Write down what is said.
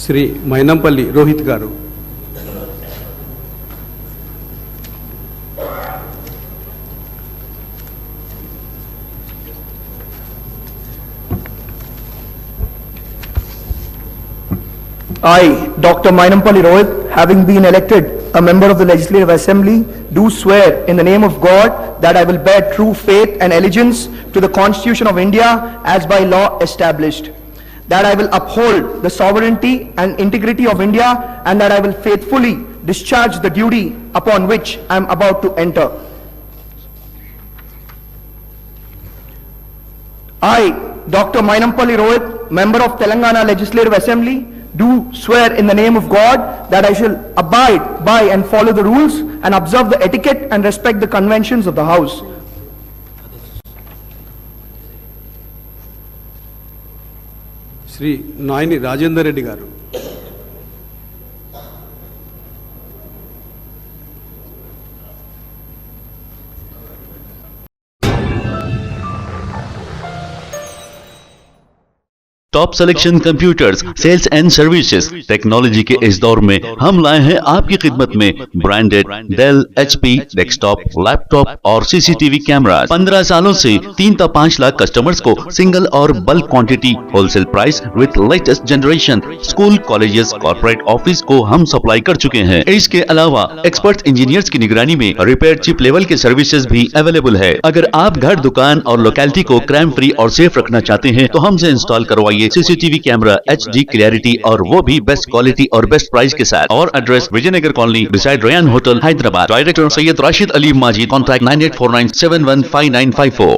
శ్రీ మైనంపల్లి రోహిత్ గారు. I, Dr. Mynampally Rohit, having been elected a member of the Legislative Assembly, do swear in the name of God that I will bear true faith and allegiance to the Constitution of India as by law established, that I will uphold the sovereignty and integrity of India, and that I will faithfully discharge the duty upon which I am about to enter. I, Dr. Mynampally Rohit, member of Telangana Legislative Assembly, do swear in the name of God that I shall abide by and follow the rules and observe the etiquette and respect the conventions of the House. Shri Nayani Rajender Reddy garu. Top selection computers, sales and services. Technology के इस दौर में हम लाए हैं आपकी खिदमत में branded Dell, HP, desktop, laptop और सीसीटीवी कैमरा। 15 सालों से 3 से 5 लाख कस्टमर्स को सिंगल और bulk quantity, wholesale price with latest generation. School, colleges, corporate office को हम सप्लाई कर चुके हैं। इसके अलावा एक्सपर्ट इंजीनियर्स की निगरानी में रिपेयर चिप लेवल के सर्विसेज भी अवेलेबल है। अगर आप घर, दुकान और लोकेलिटी को क्राइम फ्री और सेफ रखना चाहते हैं तो हमसे इंस्टॉल करवाइए सीसीटीवी कैमरा, HD क्लैरिटी और वो भी बेस्ट क्वालिटी और बेस्ट प्राइस के साथ। और address Vijayanagar colony beside Ryan hotel, Hyderabad. Director Syed Rashid Ali Maji. Contact 9849715954।